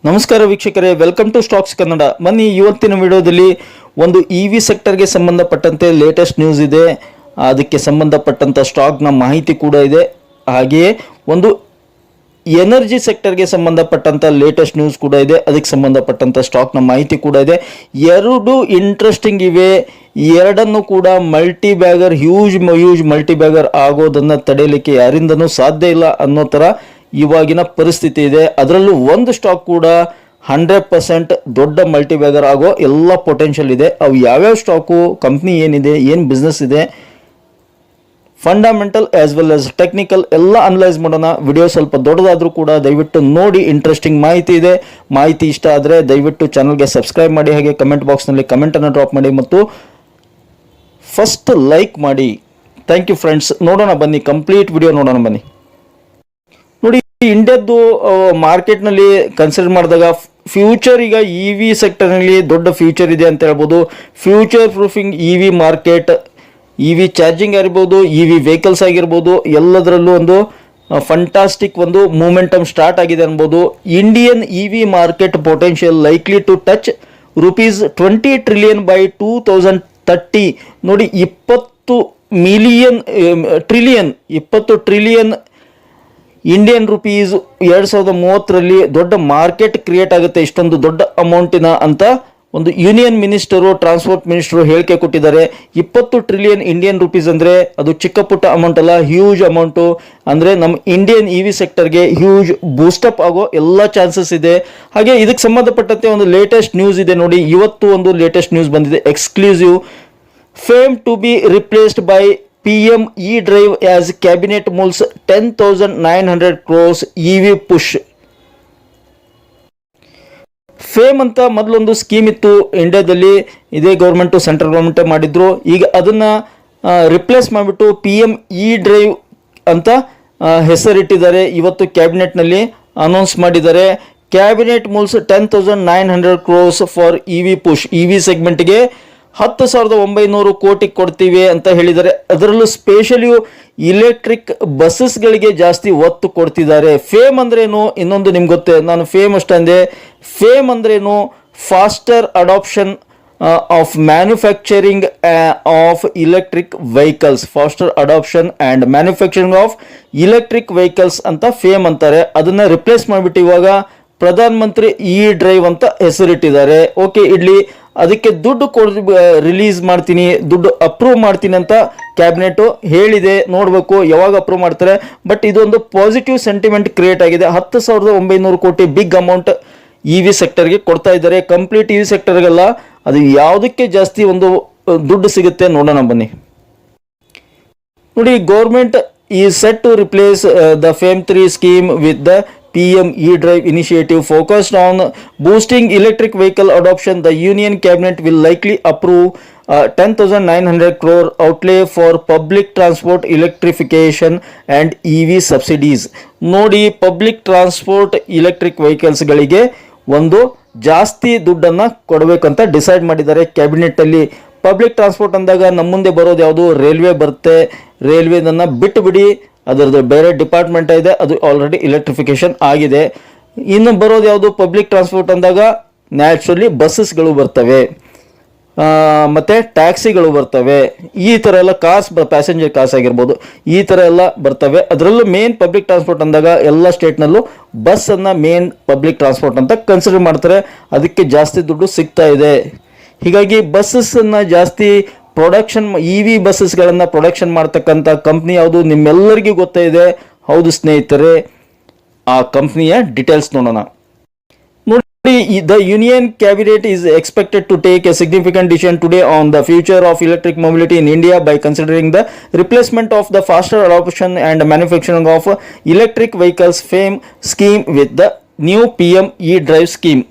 ನಮಸ್ಕಾರ ವೀಕ್ಷಕರೇ, welcome to stocks Kannada. ಬನ್ನಿ, ಇವತ್ತಿನ ವಿಡಿಯೋದಲ್ಲಿ ಒಂದು ಇವಿ ಸೆಕ್ಟರ್ಗೆ ಸಂಬಂಧಪಟ್ಟಂತೆ ಲೇಟೆಸ್ಟ್ ನ್ಯೂಸ್ ಇದೆ. ಅದಕ್ಕೆ ಸಂಬಂಧಪಟ್ಟಂಥ ಸ್ಟಾಕ್ನ ಮಾಹಿತಿ ಕೂಡ ಇದೆ. ಹಾಗೆಯೇ ಒಂದು ಎನರ್ಜಿ ಸೆಕ್ಟರ್ಗೆ ಸಂಬಂಧಪಟ್ಟಂಥ ಲೇಟೆಸ್ಟ್ ನ್ಯೂಸ್ ಕೂಡ ಇದೆ. ಅದಕ್ಕೆ ಸಂಬಂಧಪಟ್ಟಂಥ ಸ್ಟಾಕ್ನ ಮಾಹಿತಿ ಕೂಡ ಇದೆ. ಎರಡು ಇಂಟ್ರೆಸ್ಟಿಂಗ್ ಇವೆ. ಎರಡನ್ನು ಕೂಡ multi bagger huge multi bagger ಆಗೋದನ್ನು ತಡೆಯಲಿಕ್ಕೆ ಯಾರಿಂದನೂ ಸಾಧ್ಯ ಇಲ್ಲ ಅನ್ನೋ ಥರ ಇವಾಗಿನ ಪರಿಸ್ಥಿತಿ ಇದೆ. ಅದರಲ್ಲೂ ಒಂದು ಸ್ಟಾಕ್ ಕೂಡ 100% ದೊಡ್ಡ ಮಲ್ಟಿ ಬ್ಯಾಗರ್ ಆಗೋ ಎಲ್ಲ ಪೊಟೆನ್ಷಿಯಲ್ ಇದೆ. ಅವು ಯಾವ್ಯಾವ ಸ್ಟಾಕು, ಕಂಪ್ನಿ ಏನಿದೆ, ಏನು ಬಿಸ್ನೆಸ್ ಇದೆ, fundamental as well as technical ಎಲ್ಲ ಅನಲೈಸ್ ಮಾಡೋಣ. ವಿಡಿಯೋ ಸ್ವಲ್ಪ ದೊಡ್ಡದಾದರೂ ಕೂಡ ದಯವಿಟ್ಟು ನೋಡಿ, ಇಂಟ್ರೆಸ್ಟಿಂಗ್ ಮಾಹಿತಿ ಇದೆ. ಮಾಹಿತಿ ಇಷ್ಟ ಆದರೆ ದಯವಿಟ್ಟು ಚಾನಲ್ಗೆ ಸಬ್ಸ್ಕ್ರೈಬ್ ಮಾಡಿ, ಹಾಗೆ ಕಮೆಂಟ್ ಬಾಕ್ಸ್ನಲ್ಲಿ ಕಮೆಂಟನ್ನು ಡ್ರಾಪ್ ಮಾಡಿ ಮತ್ತು ಫಸ್ಟ್ ಲೈಕ್ ಮಾಡಿ. Thank you friends. ನೋಡೋಣ ಬನ್ನಿ, ಕಂಪ್ಲೀಟ್ ವಿಡಿಯೋ ನೋಡೋಣ ಬನ್ನಿ. ನೋಡಿ, ಇಂಡಿಯಾದ್ದು ಮಾರ್ಕೆಟ್ನಲ್ಲಿ ಕನ್ಸಿಡರ್ ಮಾಡಿದಾಗ ಫ್ಯೂಚರ್ ಈಗ ಇ ವಿ ಸೆಕ್ಟರ್ನಲ್ಲಿ ದೊಡ್ಡ ಫ್ಯೂಚರ್ ಇದೆ ಅಂತ ಹೇಳ್ಬೋದು. Future proofing E V market, E V charging ಆಗಿರ್ಬೋದು, ಇ ವಿ ವೆಹಿಕಲ್ಸ್ ಆಗಿರ್ಬೋದು, ಎಲ್ಲದರಲ್ಲೂ ಒಂದು ಫಂಟಾಸ್ಟಿಕ್ ಒಂದು ಮೂಮೆಂಟಮ್ ಸ್ಟಾರ್ಟ್ ಆಗಿದೆ ಅನ್ಬೋದು. Indian E V market potential likely to touch ₹20 trillion by 2030. ನೋಡಿ, 20 ಟ್ರಿಲಿಯನ್ ಇಂಡಿಯನ್ ರುಪೀಸ್ 2030ರಲ್ಲಿ ದೊಡ್ಡ ಮಾರ್ಕೆಟ್ ಕ್ರಿಯೇಟ್ ಆಗುತ್ತೆ, ಇಷ್ಟೊಂದು ದೊಡ್ಡ ಅಮೌಂಟಿನ ಅಂತ ಒಂದು ಯೂನಿಯನ್ ಮಿನಿಸ್ಟರು, ಟ್ರಾನ್ಸ್ಪೋರ್ಟ್ ಮಿನಿಸ್ಟರು ಹೇಳಿಕೆ ಕೊಟ್ಟಿದ್ದಾರೆ. 20 ಟ್ರಿಲಿಯನ್ ಇಂಡಿಯನ್ ರುಪೀಸ್ ಅಂದರೆ ಅದು ಚಿಕ್ಕ ಪುಟ್ಟ ಅಮೌಂಟ್ ಅಲ್ಲ, ಹ್ಯೂಜ್ ಅಮೌಂಟು. ಅಂದರೆ ನಮ್ಮ ಇಂಡಿಯನ್ ಇ ವಿ ಸೆಕ್ಟರ್ಗೆ ಹ್ಯೂಜ್ ಬೂಸ್ಟಪ್ ಆಗೋ ಎಲ್ಲ ಚಾನ್ಸಸ್ ಇದೆ. ಹಾಗೆ ಇದಕ್ಕೆ ಸಂಬಂಧಪಟ್ಟಂತೆ ಒಂದು ಲೇಟೆಸ್ಟ್ ನ್ಯೂಸ್ ಇದೆ ನೋಡಿ. ಇವತ್ತು ಒಂದು ಲೇಟೆಸ್ಟ್ ನ್ಯೂಸ್ ಬಂದಿದೆ, exclusive. FAME to be replaced by PM E-Drive as cabinet moves 10,900 crores EV push. FAME ಅಂತ ಮೊದಲೊಂದು ಸ್ಕೀಮ್ ಇತ್ತು ಇಂಡಿಯಾದಲ್ಲಿ, ಇದೇ ಗೌರ್ಮೆಂಟು, ಸೆಂಟ್ರಲ್ ಗೌರ್ಮೆಂಟ್ ಮಾಡಿದ್ರು. ಈಗ ಅದನ್ನು ರಿಪ್ಲೇಸ್ ಮಾಡಿಬಿಟ್ಟು PM E-Drive ಅಂತ ಹೆಸರಿಟ್ಟಿದ್ದಾರೆ. ಇವತ್ತು ಕ್ಯಾಬಿನೆಟ್ನಲ್ಲಿ ಅನೌನ್ಸ್ ಮಾಡಿದ್ದಾರೆ. Cabinet moves 10,900 crores for EV push. E V ಸೆಗ್ಮೆಂಟ್ಗೆ 10,900 ಕೋಟಿ ಕೊಡ್ತೀವಿ ಅಂತ ಹೇಳಿದ್ದಾರೆ. ಅದರಲ್ಲೂ ಸ್ಪೆಷಲಿ ಇಲೆಕ್ಟ್ರಿಕ್ ಬಸ್ಸಸ್ಗಳಿಗೆ ಜಾಸ್ತಿ ಒತ್ತು ಕೊಡ್ತಿದ್ದಾರೆ. ಫೇಮ್ ಅಂದ್ರೇನು ಇನ್ನೊಂದು ನಿಮ್ಗೆ ಗೊತ್ತೇ, ನಾನು ಫೇಮ್ ಅಷ್ಟಂದೆ. ಫೇಮ್ ಅಂದ್ರೇನು, faster adoption of manufacturing of electric vehicles. Faster adoption and manufacturing of electric vehicles ಅಂತ ಫೇಮ್ ಅಂತಾರೆ. ಅದನ್ನು ರಿಪ್ಲೇಸ್ ಮಾಡಿಬಿಟ್ಟು ಇವಾಗ ಪ್ರಧಾನ ಮಂತ್ರಿ ಇ ಡ್ರೈವ್ ಅಂತ ಹೆಸರಿಟ್ಟಿದ್ದಾರೆ. ಓಕೆ, ಇಡ್ಲಿ. ಅದಕ್ಕೆ ದುಡ್ಡು ರಿಲೀಸ್ ಮಾಡ್ತೀನಿ, ದುಡ್ಡು ಅಪ್ರೂವ್ ಮಾಡ್ತೀನಿ ಅಂತ ಕ್ಯಾಬಿನೆಟ್ ಹೇಳಿದೆ. ನೋಡಬೇಕು ಯಾವಾಗ ಅಪ್ರೂವ್ ಮಾಡ್ತಾರೆ. ಬಟ್ ಇದೊಂದು ಪಾಸಿಟಿವ್ ಸೆಂಟಿಮೆಂಟ್ ಕ್ರಿಯೇಟ್ ಆಗಿದೆ. 10,900 ಕೋಟಿ ಬಿಗ್ ಅಮೌಂಟ್ ಇ ವಿ ಸೆಕ್ಟರ್ಗೆ ಕೊಡ್ತಾ ಇದ್ದಾರೆ. ಕಂಪ್ಲೀಟ್ ಇ ವಿ ಸೆಕ್ಟರ್ಗೆಲ್ಲ ಅದು ಯಾವುದಕ್ಕೆ ಜಾಸ್ತಿ ಒಂದು ದುಡ್ಡು ಸಿಗುತ್ತೆ ನೋಡೋಣ ಬನ್ನಿ. ನೋಡಿ, government is set to replace the FAME 3 scheme with the PM E-Drive initiative focused on boosting electric vehicle adoption. The Union Cabinet will likely approve 10,900 crore outlay for public transport electrification and EV subsidies. ನೋಡಿ, public transport electric ವೆಹಿಕಲ್ಸ್ಗಳಿಗೆ ಒಂದು ಜಾಸ್ತಿ ದುಡ್ಡನ್ನು ಕೊಡಬೇಕಂತ decide ಮಾಡಿದ್ದಾರೆ ಕ್ಯಾಬಿನೆಟ್ಟಲ್ಲಿ. Public transport ಅಂದಾಗ ನಮ್ಮ ಮುಂದೆ ಬರೋದು ಯಾವುದು, ರೈಲ್ವೆ ಬರುತ್ತೆ. ರೈಲ್ವೆದನ್ನು ಬಿಟ್ಟು ಬಿಡಿ, ಅದರದ್ದು ಬೇರೆ ಡಿಪಾರ್ಟ್ಮೆಂಟ್ ಇದೆ, ಅದು ಆಲ್ರೆಡಿ ಎಲೆಕ್ಟ್ರಿಫಿಕೇಶನ್ ಆಗಿದೆ. ಇನ್ನು ಬರೋದು ಯಾವುದು ಪಬ್ಲಿಕ್ ಟ್ರಾನ್ಸ್ಪೋರ್ಟ್ ಅಂದಾಗ ನ್ಯಾಚುರಲಿ ಬಸ್ಸಸ್ಗಳು ಬರ್ತವೆ, ಮತ್ತು ಟ್ಯಾಕ್ಸಿಗಳು ಬರ್ತವೆ. ಈ ಥರ ಎಲ್ಲ ಕಾರ್ಸ್, ಪ್ಯಾಸೆಂಜರ್ ಕಾರ್ಸ್ ಆಗಿರ್ಬೋದು, ಈ ಥರ ಎಲ್ಲ ಬರ್ತವೆ. ಅದರಲ್ಲೂ ಮೇನ್ ಪಬ್ಲಿಕ್ ಟ್ರಾನ್ಸ್ಪೋರ್ಟ್ ಅಂದಾಗ ಎಲ್ಲ ಸ್ಟೇಟ್ನಲ್ಲೂ ಬಸ್ಸನ್ನು ಮೇನ್ ಪಬ್ಲಿಕ್ ಟ್ರಾನ್ಸ್ಪೋರ್ಟ್ ಅಂತ ಕನ್ಸಿಡರ್ ಮಾಡ್ತಾರೆ. ಅದಕ್ಕೆ ಜಾಸ್ತಿ ದುಡ್ಡು ಸಿಗ್ತಾ ಇದೆ. ಹೀಗಾಗಿ ಬಸ್ಸನ್ನು ಜಾಸ್ತಿ ಪ್ರೊಡಕ್ಷನ್, ಇ ವಿ ಬಸ್ಸಸ್ಗಳನ್ನು ಪ್ರೊಡಕ್ಷನ್ ಮಾಡ್ತಕ್ಕಂಥ ಕಂಪ್ನಿ ಯಾವುದು ನಿಮ್ಮೆಲ್ಲರಿಗೂ ಗೊತ್ತೇ ಇದೆ. ಹೌದು ಸ್ನೇಹಿತರೆ, ಆ ಕಂಪ್ನಿಯ ಡೀಟೇಲ್ಸ್ ನೋಡೋಣ. ನೋಡಿ, the union cabinet is expected to take a significant decision today on the future of electric mobility in India by considering the replacement of the faster adoption and manufacturing of electric vehicles FAME scheme with the new PM E-Drive scheme.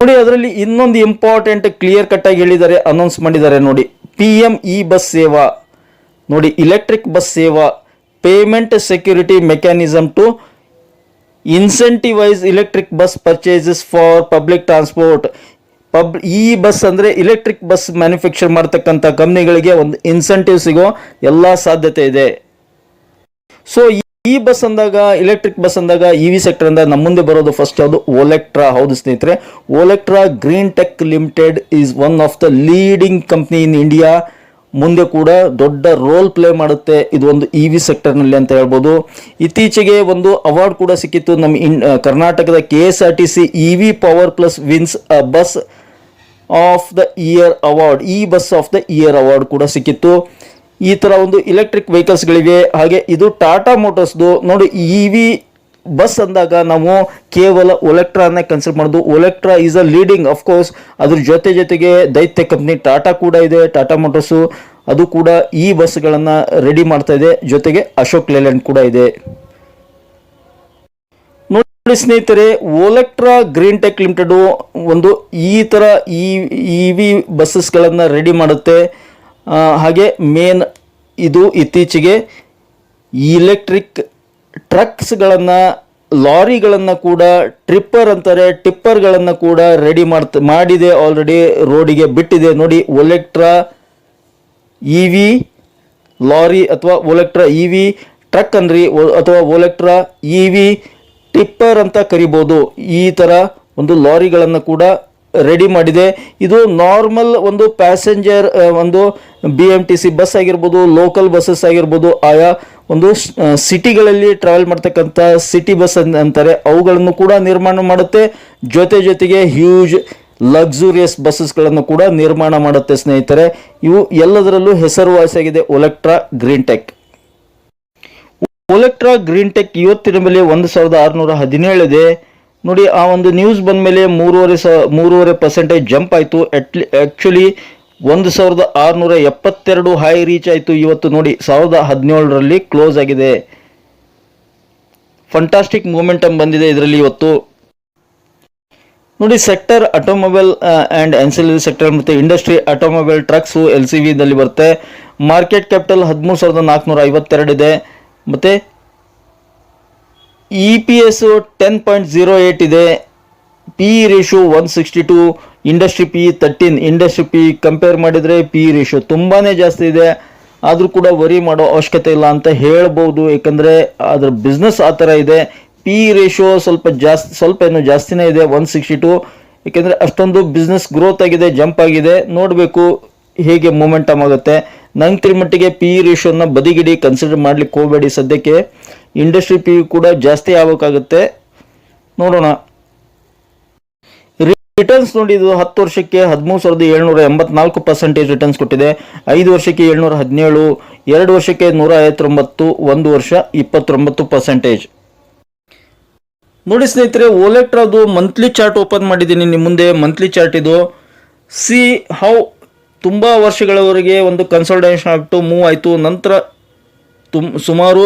ನೋಡಿ, ಅದರಲ್ಲಿ ಇನ್ನೊಂದು important clear cut ಆಗಿ ಹೇಳಿದ್ದಾರೆ, announce ಮಾಡಿದ್ದಾರೆ ನೋಡಿ. PM E bus Sewa, ನೋಡಿ, electric bus Sewa payment security mechanism to incentivise electric bus purchases for public transport. E bus ಅಂದರೆ electric bus manufacture ಮಾಡ್ತಕ್ಕಂಥ ಕಂಪ್ನಿಗಳಿಗೆ ಒಂದು ಇನ್ಸೆಂಟಿವ್ ಸಿಗೋ ಎಲ್ಲ ಸಾಧ್ಯತೆ ಇದೆ. ಸೊ ಈ ಬಸ್ ಅಂದಾಗ, ಎಲೆಕ್ಟ್ರಿಕ್ ಬಸ್ ಅಂದಾಗ ಇ ವಿ ಸೆಕ್ಟರ್ ಅಂದಾಗ ನಮ್ಮ ಮುಂದೆ ಬರೋದು ಫಸ್ಟ್ ಯಾವುದು? ಓಲೆಕ್ಟ್ರಾ. ಹೌದು ಸ್ನೇಹಿತರೆ, Olectra Green Tech Limited is one of the leading company in India. ಮುಂದೆ ಕೂಡ ದೊಡ್ಡ ರೋಲ್ ಪ್ಲೇ ಮಾಡುತ್ತೆ ಇದು ಒಂದು ಇ ವಿ ಸೆಕ್ಟರ್ನಲ್ಲಿ ಅಂತ ಹೇಳ್ಬೋದು. ಇತ್ತೀಚೆಗೆ ಒಂದು ಅವಾರ್ಡ್ ಕೂಡ ಸಿಕ್ಕಿತ್ತು ನಮ್ಮ ಕರ್ನಾಟಕದ KSRTC E V power plus wins bus of the year award, ಈ bus of the year award ಕೂಡ ಸಿಕ್ಕಿತ್ತು. ಈ ಥರ ಒಂದು ಇಲೆಕ್ಟ್ರಿಕ್ ವೆಹಿಕಲ್ಸ್ಗಳಿವೆ. ಹಾಗೆ ಇದು ಟಾಟಾ ಮೋಟರ್ಸ್ದು. ನೋಡಿ, ಇ ವಿ ಬಸ್ ಅಂದಾಗ ನಾವು ಕೇವಲ ಒಲೆಕ್ಟ್ರಾನೇ ಕನ್ಸಿಡರ್ ಮಾಡೋದು. Olectra is a leading, of course. ಅದ್ರ ಜೊತೆಗೆ ದೈತ್ಯ ಕಂಪ್ನಿ ಟಾಟಾ ಕೂಡ ಇದೆ, ಟಾಟಾ ಮೋಟರ್ಸು. ಅದು ಕೂಡ ಈ ಬಸ್ಗಳನ್ನು ರೆಡಿ ಮಾಡ್ತಾ ಇದೆ. ಜೊತೆಗೆ ಅಶೋಕ್ ಲೇಲ್ಯಾಂಡ್ ಕೂಡ ಇದೆ. ನೋಡಿ ಸ್ನೇಹಿತರೆ, ಓಲೆಕ್ಟ್ರಾ ಗ್ರೀನ್ ಟೆಕ್ ಲಿಮಿಟೆಡ್ ಒಂದು ಈ ಥರ ಇ ವಿ ಬಸ್ಸಸ್ಗಳನ್ನು ರೆಡಿ ಮಾಡುತ್ತೆ. ಹಾಗೆ ಮೇನ್ ಇದು ಇತ್ತೀಚೆಗೆ ಇಲೆಕ್ಟ್ರಿಕ್ ಟ್ರಕ್ಸ್ಗಳನ್ನು, ಲಾರಿಗಳನ್ನು ಕೂಡ, ಟ್ರಿಪ್ಪರ್ ಅಂತಾರೆ, ಟಿಪ್ಪರ್ಗಳನ್ನು ಕೂಡ ರೆಡಿ ಮಾಡಿದೆ, ಆಲ್ರೆಡಿ ರೋಡಿಗೆ ಬಿಟ್ಟಿದೆ. ನೋಡಿ, ಒಲೆಕ್ಟ್ರಾ ಇ ವಿ ಲಾರಿ ಅಥವಾ ಒಲೆಕ್ಟ್ರಾ ಇ ವಿ ಟ್ರಕ್ ಅನ್ರಿ, ಅಥವಾ ಒಲೆಕ್ಟ್ರಾ ಇ ವಿ ಟಿಪ್ಪರ್ ಅಂತ ಕರಿಬೋದು. ಈ ಥರ ಒಂದು ಲಾರಿಗಳನ್ನು ಕೂಡ ರೆಡಿ ಮಾಡಿದೆ. ಇದು ನಾರ್ಮಲ್ ಒಂದು ಪ್ಯಾಸೆಂಜರ್ ಒಂದು BMTC ಬಸ್ ಆಗಿರ್ಬೋದು, ಲೋಕಲ್ ಬಸ್ಸಸ್ ಆಗಿರ್ಬೋದು, ಆಯಾ ಒಂದು ಸಿಟಿಗಳಲ್ಲಿ ಟ್ರಾವೆಲ್ ಮಾಡ್ತಕ್ಕಂಥ ಸಿಟಿ ಬಸ್ ಅಂತಾರೆ, ಅವುಗಳನ್ನು ಕೂಡ ನಿರ್ಮಾಣ ಮಾಡುತ್ತೆ. ಜೊತೆಗೆ ಹ್ಯೂಜ್ ಲಕ್ಸುರಿಯಸ್ ಬಸ್ಸಸ್ಗಳನ್ನು ಕೂಡ ನಿರ್ಮಾಣ ಮಾಡುತ್ತೆ ಸ್ನೇಹಿತರೆ. ಇವು ಎಲ್ಲದರಲ್ಲೂ ಹೆಸರುವಾಸಿಯಾಗಿದೆ Olectra green tech. Olectra green tech ಇವತ್ತಿನ ಬೆಲೆ 1617 ಇದೆ. ನೋಡಿ, ಆ ಒಂದು ನ್ಯೂಸ್ ಬಂದ ಮೇಲೆ 3.5% ಜಂಪ್ ಆಯಿತು. ಆ್ಯಕ್ಚುಲಿ 1672 ಹೈ ರೀಚ್ ಆಯಿತು. ಇವತ್ತು ನೋಡಿ 1017ರಲ್ಲಿ ಕ್ಲೋಸ್ ಆಗಿದೆ. ಫಂಟಾಸ್ಟಿಕ್ ಮೂಮೆಂಟಮ್ ಬಂದಿದೆ ಇದರಲ್ಲಿ ಇವತ್ತು. ನೋಡಿ, sector automobile and ancillary sector ಮತ್ತು ಇಂಡಸ್ಟ್ರಿ, ಆಟೋಮೊಬೈಲ್, ಟ್ರಕ್ಸು, LCVದಲ್ಲಿ ಬರುತ್ತೆ. ಮಾರ್ಕೆಟ್ ಕ್ಯಾಪಿಟಲ್ 13,452 ಇದೆ. ಮತ್ತು EPS 10.08 ಇದೆ. PE ratio 162, industry PE 13. Industry PE compare ಮಾಡಿದರೆ PE ರೇಷಿಯೋ ತುಂಬಾ ಜಾಸ್ತಿ ಇದೆ. ಆದರೂ ಕೂಡ ವರಿ ಮಾಡೋ ಅವಶ್ಯಕತೆ ಇಲ್ಲ ಅಂತ ಹೇಳ್ಬೋದು, ಏಕೆಂದರೆ ಅದರ ಬಿಸ್ನೆಸ್ ಆ ಥರ ಇದೆ. PE ರೇಷಿಯೋ ಸ್ವಲ್ಪ ಏನೋ ಜಾಸ್ತಿನೇ ಇದೆ, 162. ಏಕೆಂದರೆ ಅಷ್ಟೊಂದು ಬಿಸ್ನೆಸ್ ಗ್ರೋತ್ ಆಗಿದೆ, ಜಂಪ್ ಆಗಿದೆ. ನೋಡಬೇಕು ಹೇಗೆ ಮೂಮೆಂಟಮ್ ಆಗುತ್ತೆ. ನಂಗೆ ತಿರುಮಟ್ಟಿಗೆ PE ರೇಷಿಯೋನ ಬದಿಗಿಡಿ, ಕನ್ಸಿಡರ್ ಮಾಡ್ಲಿಕ್ಕೆ ಹೋಗಬೇಡಿ ಸದ್ಯಕ್ಕೆ. ಇಂಡಸ್ಟ್ರಿ PE ಕೂಡ ಜಾಸ್ತಿ ಆಗಬೇಕಾಗುತ್ತೆ, ನೋಡೋಣ. ರಿಟರ್ನ್ಸ್ ನೋಡಿ, ಇದು 10 ವರ್ಷಕ್ಕೆ 13,784% ರಿಟರ್ನ್ಸ್ ಕೊಟ್ಟಿದೆ. 5 ವರ್ಷಕ್ಕೆ 717, 2 ವರ್ಷಕ್ಕೆ 159, 1 ವರ್ಷ 29%. ನೋಡಿ ಸ್ನೇಹಿತರೆ, ಓಲೆಕ್ಟ್ರಾದು ಮಂತ್ಲಿ ಚಾರ್ಟ್ ಓಪನ್ ಮಾಡಿದ್ದೀನಿ ನಿಮ್ಮ ಮುಂದೆ. ಮಂತ್ಲಿ ಚಾರ್ಟ್ ಇದು. ಸಿ ಹೌ ತುಂಬ ವರ್ಷಗಳವರೆಗೆ ಒಂದು ಕನ್ಸಲ್ಟೇಷನ್ ಆಗ್ಬಿಟ್ಟು ಮೂವ್ ಆಯಿತು. ನಂತರ ಸುಮಾರು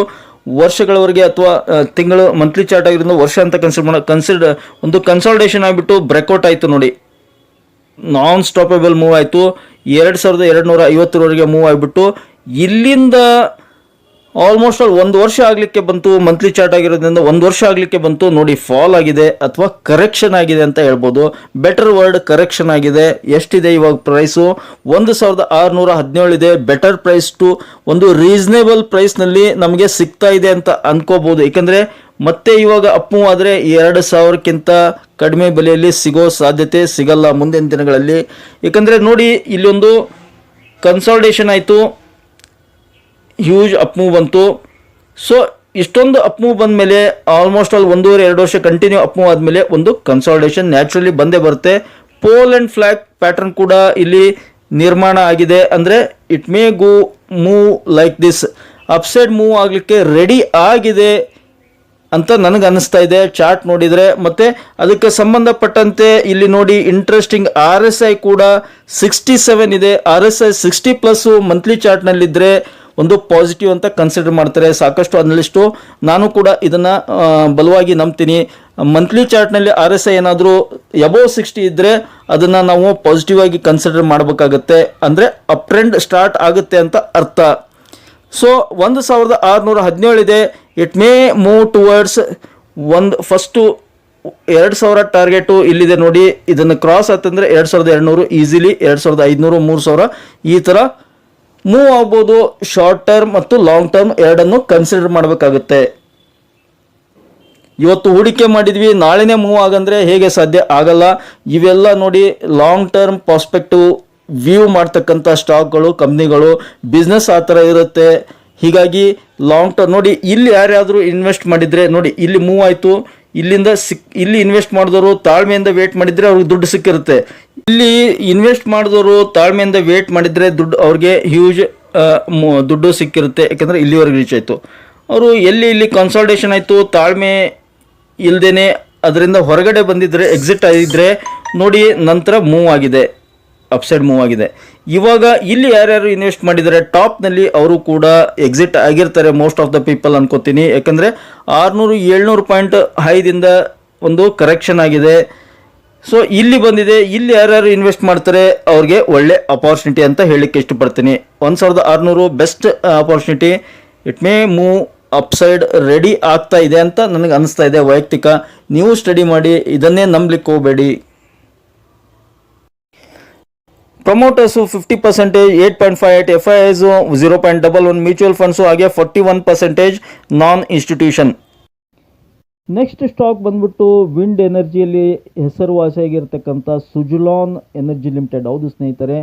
ವರ್ಷಗಳವರೆಗೆ ಅಥವಾ ತಿಂಗಳು ಮಂತ್ಲಿ ಚಾರ್ಟ್ ಆಗಿರೋದು ವರ್ಷ ಅಂತ ಕನ್ಸಿಡರ್ ಒಂದು ಕನ್ಸಲ್ಟೇಷನ್ ಆಗಿಬಿಟ್ಟು ಬ್ರೇಕ್ಔಟ್ ಆಯಿತು. ನೋಡಿ, ನಾನ್ ಸ್ಟಾಪೇಬಲ್ ಮೂವ್ ಆಯಿತು. 2250ವರೆಗೆ ಮೂವ್ ಆಗಿಬಿಟ್ಟು ಇಲ್ಲಿಂದ ಆಲ್ಮೋಸ್ಟ್ ಆಲ್ 1 ವರ್ಷ ಆಗಲಿಕ್ಕೆ ಬಂತು. ಮಂತ್ಲಿ ಚಾರ್ಟ್ ಆಗಿರೋದ್ರಿಂದ 1 ವರ್ಷ ಆಗಲಿಕ್ಕೆ ಬಂತು. ನೋಡಿ, ಫಾಲ್ ಆಗಿದೆ ಅಥವಾ ಕರೆಕ್ಷನ್ ಆಗಿದೆ ಅಂತ ಹೇಳ್ಬೋದು. ಬೆಟರ್ ವರ್ಡ್ ಕರೆಕ್ಷನ್ ಆಗಿದೆ. ಎಷ್ಟಿದೆ ಇವಾಗ ಪ್ರೈಸು? 1617 ಇದೆ. ಬೆಟರ್ ಪ್ರೈಸ್ ಟು ಒಂದು ರೀಸನೇಬಲ್ ಪ್ರೈಸ್ನಲ್ಲಿ ನಮಗೆ ಸಿಗ್ತಾ ಇದೆ ಅಂತ ಅನ್ಕೋಬೋದು. ಏಕೆಂದರೆ ಮತ್ತೆ ಇವಾಗ ಅಪ್ ಮೂವ್ ಆದರೆ 2000ಕ್ಕಿಂತ ಕಡಿಮೆ ಬೆಲೆಯಲ್ಲಿ ಸಿಗೋ ಸಾಧ್ಯತೆ ಸಿಗಲ್ಲ ಮುಂದಿನ ದಿನಗಳಲ್ಲಿ. ಏಕೆಂದರೆ ನೋಡಿ, ಇಲ್ಲೊಂದು ಕನ್ಸಾಲ್ಟೇಷನ್ ಆಯಿತು, ಹ್ಯೂಜ್ ಅಪ್ ಮೂವ್ ಬಂತು. ಸೊ ಇಷ್ಟೊಂದು ಅಪ್ ಮೂವ್ ಬಂದ ಮೇಲೆ ಆಲ್ಮೋಸ್ಟ್ ಆಲ್ 1.5-2 ವರ್ಷ ಕಂಟಿನ್ಯೂ ಅಪ್ ಮೂವ್ ಆದಮೇಲೆ ಒಂದು ಕನ್ಸಾಲ್ಟೇಷನ್ ನ್ಯಾಚುರಲಿ ಬಂದೇ ಬರುತ್ತೆ. ಪೋಲ್ ಆ್ಯಂಡ್ ಫ್ಲ್ಯಾಗ್ ಪ್ಯಾಟರ್ನ್ ಕೂಡ ಇಲ್ಲಿ ನಿರ್ಮಾಣ ಆಗಿದೆ. ಅಂದರೆ it may move like this, upside move ಆಗಲಿಕ್ಕೆ ರೆಡಿ ಆಗಿದೆ ಅಂತ ನನಗೆ ಅನ್ನಿಸ್ತಾ ಇದೆ ಚಾರ್ಟ್ ನೋಡಿದರೆ. ಮತ್ತು ಅದಕ್ಕೆ ಸಂಬಂಧಪಟ್ಟಂತೆ ಇಲ್ಲಿ ನೋಡಿ, ಇಂಟ್ರೆಸ್ಟಿಂಗ್ RSI ಕೂಡ 67 ಇದೆ. RSI 60+ ಮಂತ್ಲಿ ಚಾರ್ಟ್ನಲ್ಲಿದ್ದರೆ ಒಂದು ಪಾಸಿಟಿವ್ ಅಂತ ಕನ್ಸಿಡರ್ ಮಾಡ್ತಾರೆ ಸಾಕಷ್ಟು ಅನಲಿಸ್ಟು. ನಾನು ಕೂಡ ಇದನ್ನು ಬಲವಾಗಿ ನಂಬ್ತೀನಿ. ಮಂತ್ಲಿ ಚಾರ್ಟ್ನಲ್ಲಿ RSI ಏನಾದರೂ ಎಬೋವ್ 60 ಇದ್ದರೆ ಅದನ್ನು ನಾವು ಪಾಸಿಟಿವ್ ಆಗಿ ಕನ್ಸಿಡರ್ ಮಾಡಬೇಕಾಗತ್ತೆ. ಅಂದರೆ ಅಪ್ ಟ್ರೆಂಡ್ ಸ್ಟಾರ್ಟ್ ಆಗುತ್ತೆ ಅಂತ ಅರ್ಥ. ಸೊ 1617 ಇದೆ. It may move towards first 2000 target ಇಲ್ಲಿದೆ ನೋಡಿ. ಇದನ್ನು ಕ್ರಾಸ್ ಆತಂದರೆ 2200 ಈಸಿಲಿ, 2500, 3000 ಈ ಥರ ಮೂವ್ ಆಗ್ಬೋದು. ಶಾರ್ಟ್ ಟರ್ಮ್ ಮತ್ತು ಲಾಂಗ್ ಟರ್ಮ್ ಎರಡನ್ನು ಕನ್ಸಿಡರ್ ಮಾಡಬೇಕಾಗುತ್ತೆ. ಇವತ್ತು ಹೂಡಿಕೆ ಮಾಡಿದ್ವಿ ನಾಳೆನೇ ಮೂವ್ ಆಗಂದ್ರೆ ಹೇಗೆ ಸಾಧ್ಯ ಆಗಲ್ಲ. ಇವೆಲ್ಲ ನೋಡಿ ಲಾಂಗ್ ಟರ್ಮ್ ಪಾಸ್ಪೆಕ್ಟಿವ್ ವ್ಯೂ ಮಾಡ್ತಕ್ಕಂಥ ಸ್ಟಾಕ್ಗಳು, ಕಂಪ್ನಿಗಳು, ಬಿಸ್ನೆಸ್ ಆ ಥರ ಇರುತ್ತೆ. ಹೀಗಾಗಿ ಲಾಂಗ್ ಟರ್ಮ್ ನೋಡಿ, ಇಲ್ಲಿ ಯಾರ್ಯಾದರೂ ಇನ್ವೆಸ್ಟ್ ಮಾಡಿದರೆ ನೋಡಿ, ಇಲ್ಲಿ ಮೂವ್ ಆಯಿತು, ಇಲ್ಲಿಂದ ಇಲ್ಲಿ ಇನ್ವೆಸ್ಟ್ ಮಾಡಿದವರು ತಾಳ್ಮೆಯಿಂದ ವೇಟ್ ಮಾಡಿದರೆ ಅವ್ರಿಗೆ ದುಡ್ಡು ಸಿಕ್ಕಿರುತ್ತೆ. ಇಲ್ಲಿ ಇನ್ವೆಸ್ಟ್ ಮಾಡಿದವರು ತಾಳ್ಮೆಯಿಂದ ವೇಟ್ ಮಾಡಿದರೆ ಅವ್ರಿಗೆ ಹ್ಯೂಜ್ ದುಡ್ಡು ಸಿಕ್ಕಿರುತ್ತೆ. ಯಾಕೆಂದರೆ ಇಲ್ಲಿವರೆಗೆ ರೀಚ್ ಆಯಿತು. ಅವರು ಇಲ್ಲಿ ಕನ್ಸಾಲ್ಟೇಷನ್ ಆಯಿತು, ತಾಳ್ಮೆ ಇಲ್ಲದೇ ಅದರಿಂದ ಹೊರಗಡೆ ಬಂದಿದ್ದರೆ, ಎಕ್ಸಿಟ್ ಆಗಿದ್ದರೆ ನೋಡಿ ನಂತರ ಮೂವ್ ಆಗಿದೆ, ಅಪ್ಸೈಡ್ ಮೂವ್ ಆಗಿದೆ. ಇವಾಗ ಇಲ್ಲಿ ಯಾರ್ಯಾರು ಇನ್ವೆಸ್ಟ್ ಮಾಡಿದ್ದಾರೆ ಟಾಪ್ನಲ್ಲಿ ಅವರು ಕೂಡ ಎಕ್ಸಿಟ್ ಆಗಿರ್ತಾರೆ ಮೋಸ್ಟ್ ಆಫ್ ದ ಪೀಪಲ್ ಅನ್ಕೋತೀನಿ. ಯಾಕಂದರೆ 600-700 ಪಾಯಿಂಟ್ ಹೈದಿಂದ ಒಂದು ಕರೆಕ್ಷನ್ ಆಗಿದೆ. ಸೊ ಇಲ್ಲಿ ಬಂದಿದೆ. ಇಲ್ಲಿ ಯಾರ್ಯಾರು ಇನ್ವೆಸ್ಟ್ ಮಾಡ್ತಾರೆ ಅವ್ರಿಗೆ ಒಳ್ಳೆ ಅಪಾರ್ಚುನಿಟಿ ಅಂತ ಹೇಳಲಿಕ್ಕೆ ಇಷ್ಟಪಡ್ತೀನಿ. 1600 best opportunity. It may move upside ready ಆಗ್ತಾ ಇದೆ ಅಂತ ನನಗೆ ಅನಿಸ್ತಾ ಇದೆ ವೈಯಕ್ತಿಕ. ನೀವು ಸ್ಟಡಿ ಮಾಡಿ, ಇದನ್ನೇ ನಂಬಲಿಕ್ಕೆ ಹೋಗಬೇಡಿ. ಪ್ರಮೋಟರ್ಸು 50%, 8.58, FIIs 0.11, ಮ್ಯೂಚುವಲ್ ಫಂಡ್ಸು ಹಾಗೆ 41% ನಾನ್ ಇನ್ಸ್ಟಿಟ್ಯೂಷನ್. ನೆಕ್ಸ್ಟ್ ಸ್ಟಾಕ್ ಬಂದ್ಬಿಟ್ಟು ವಿಂಡ್ ಎನರ್ಜಿಯಲ್ಲಿ ಹೆಸರುವಾಸಿಯಾಗಿರ್ತಕ್ಕಂಥ ಸುಜಲಾನ್ ಎನರ್ಜಿ ಲಿಮಿಟೆಡ್. ಹೌದು ಸ್ನೇಹಿತರೆ,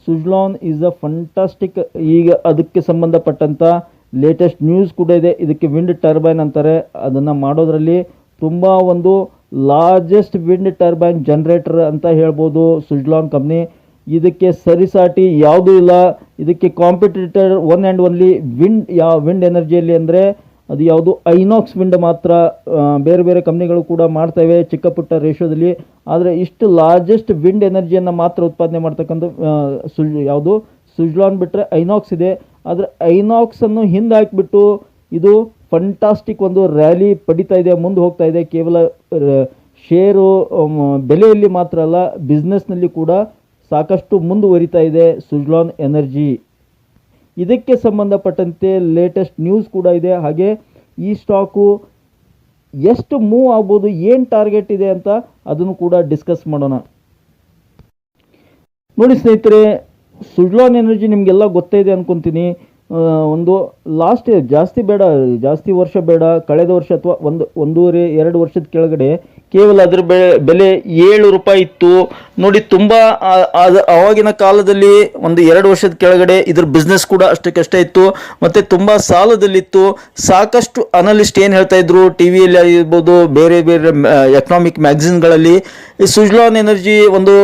ಸುಜಲಾನ್ ಈಸ್ ಅ ಫಂಟಾಸ್ಟಿಕ್. ಈಗ ಅದಕ್ಕೆ ಸಂಬಂಧಪಟ್ಟಂಥ ಲೇಟೆಸ್ಟ್ ನ್ಯೂಸ್ ಕೂಡ ಇದೆ. ಇದಕ್ಕೆ ವಿಂಡ್ ಟರ್ಬೈನ್ ಅಂತಾರೆ. ಅದನ್ನು ಮಾಡೋದ್ರಲ್ಲಿ ತುಂಬ ಒಂದು ಲಾರ್ಜೆಸ್ಟ್ ವಿಂಡ್ ಟರ್ಬೈನ್ ಜನರೇಟರ್ ಅಂತ ಹೇಳ್ಬೋದು ಸುಜಲಾನ್ ಕಂಪ್ನಿ. ಇದಕ್ಕೆ ಸರಿಸಾಟಿ ಯಾವುದೂ ಇಲ್ಲ. ಇದಕ್ಕೆ competitor one and only wind ಎನರ್ಜಿಯಲ್ಲಿ ಅಂದರೆ ಅದು ಯಾವುದು ಐನಾಕ್ಸ್ ವಿಂಡ್ ಮಾತ್ರ. ಬೇರೆ ಬೇರೆ ಕಂಪ್ನಿಗಳು ಕೂಡ ಮಾಡ್ತವೆ ಚಿಕ್ಕ ಪುಟ್ಟ ರೇಷೋದಲ್ಲಿ. ಆದರೆ ಇಷ್ಟು ಲಾರ್ಜೆಸ್ಟ್ ವಿಂಡ್ ಎನರ್ಜಿಯನ್ನು ಮಾತ್ರ ಉತ್ಪಾದನೆ ಮಾಡ್ತಕ್ಕಂಥ ಯಾವುದು ಸುಜಲಾನ್ ಬಿಟ್ಟರೆ ಐನಾಕ್ಸ್ ಇದೆ. ಆದರೆ ಐನಾಕ್ಸನ್ನು ಹಿಂದೆ ಹಾಕಿಬಿಟ್ಟು ಇದು ಫಂಟಾಸ್ಟಿಕ್ ಒಂದು ರ್ಯಾಲಿ ಪಡಿತಾ ಇದೆ, ಮುಂದೆ ಹೋಗ್ತಾ ಇದೆ. ಕೇವಲ ಶೇರು ಬೆಲೆಯಲ್ಲಿ ಮಾತ್ರ ಅಲ್ಲ, ಬಿಸ್ನೆಸ್ನಲ್ಲಿ ಕೂಡ ಸಾಕಷ್ಟು ಮುಂದುವರಿತಾ ಇದೆ ಸುಜಲಾನ್ ಎನರ್ಜಿ. ಇದಕ್ಕೆ ಸಂಬಂಧಪಟ್ಟಂತೆ ಲೇಟೆಸ್ಟ್ ನ್ಯೂಸ್ ಕೂಡ ಇದೆ. ಹಾಗೆ ಈ ಸ್ಟಾಕು ಎಷ್ಟು ಮೂವ್ ಆಗ್ಬೋದು, ಏನು ಟಾರ್ಗೆಟ್ ಇದೆ ಅಂತ ಅದನ್ನು ಕೂಡ ಡಿಸ್ಕಸ್ ಮಾಡೋಣ. ನೋಡಿ ಸ್ನೇಹಿತರೆ, ಸುಜಲಾನ್ ಎನರ್ಜಿ ನಿಮಗೆಲ್ಲ ಗೊತ್ತೇ ಇದೆ ಅನ್ಕೊತೀನಿ. ಒಂದು ಲಾಸ್ಟ್ ಇಯರ್, ಜಾಸ್ತಿ ವರ್ಷ ಬೇಡ, ಕಳೆದ ವರ್ಷ ಅಥವಾ 1.5-2 ವರ್ಷದ ಕೆಳಗಡೆ ಕೇವಲ ಅದರ ಬೆಲೆ 7 ರೂಪಾಯಿ ಇತ್ತು ನೋಡಿ. ತುಂಬ ಆವಾಗಿನ ಕಾಲದಲ್ಲಿ 1-2 ವರ್ಷದ ಕೆಳಗಡೆ ಇದ್ರ ಬಿಸ್ನೆಸ್ ಕೂಡ ಅಷ್ಟಕ್ಕಷ್ಟೇ ಇತ್ತು, ಮತ್ತು ತುಂಬ ಸಾಲದಲ್ಲಿತ್ತು. ಸಾಕಷ್ಟು ಅನಲಿಸ್ಟ್ ಏನು ಹೇಳ್ತಾ ಇದ್ರು ಟಿ ವಿಯಲ್ಲಿ ಆಗಿರ್ಬೋದು, ಬೇರೆ ಬೇರೆ ಎಕನಾಮಿಕ್ ಮ್ಯಾಗಝಿನ್ಗಳಲ್ಲಿ, ಈ ಸುಜಲಾನ್ ಎನರ್ಜಿ ಒಂದು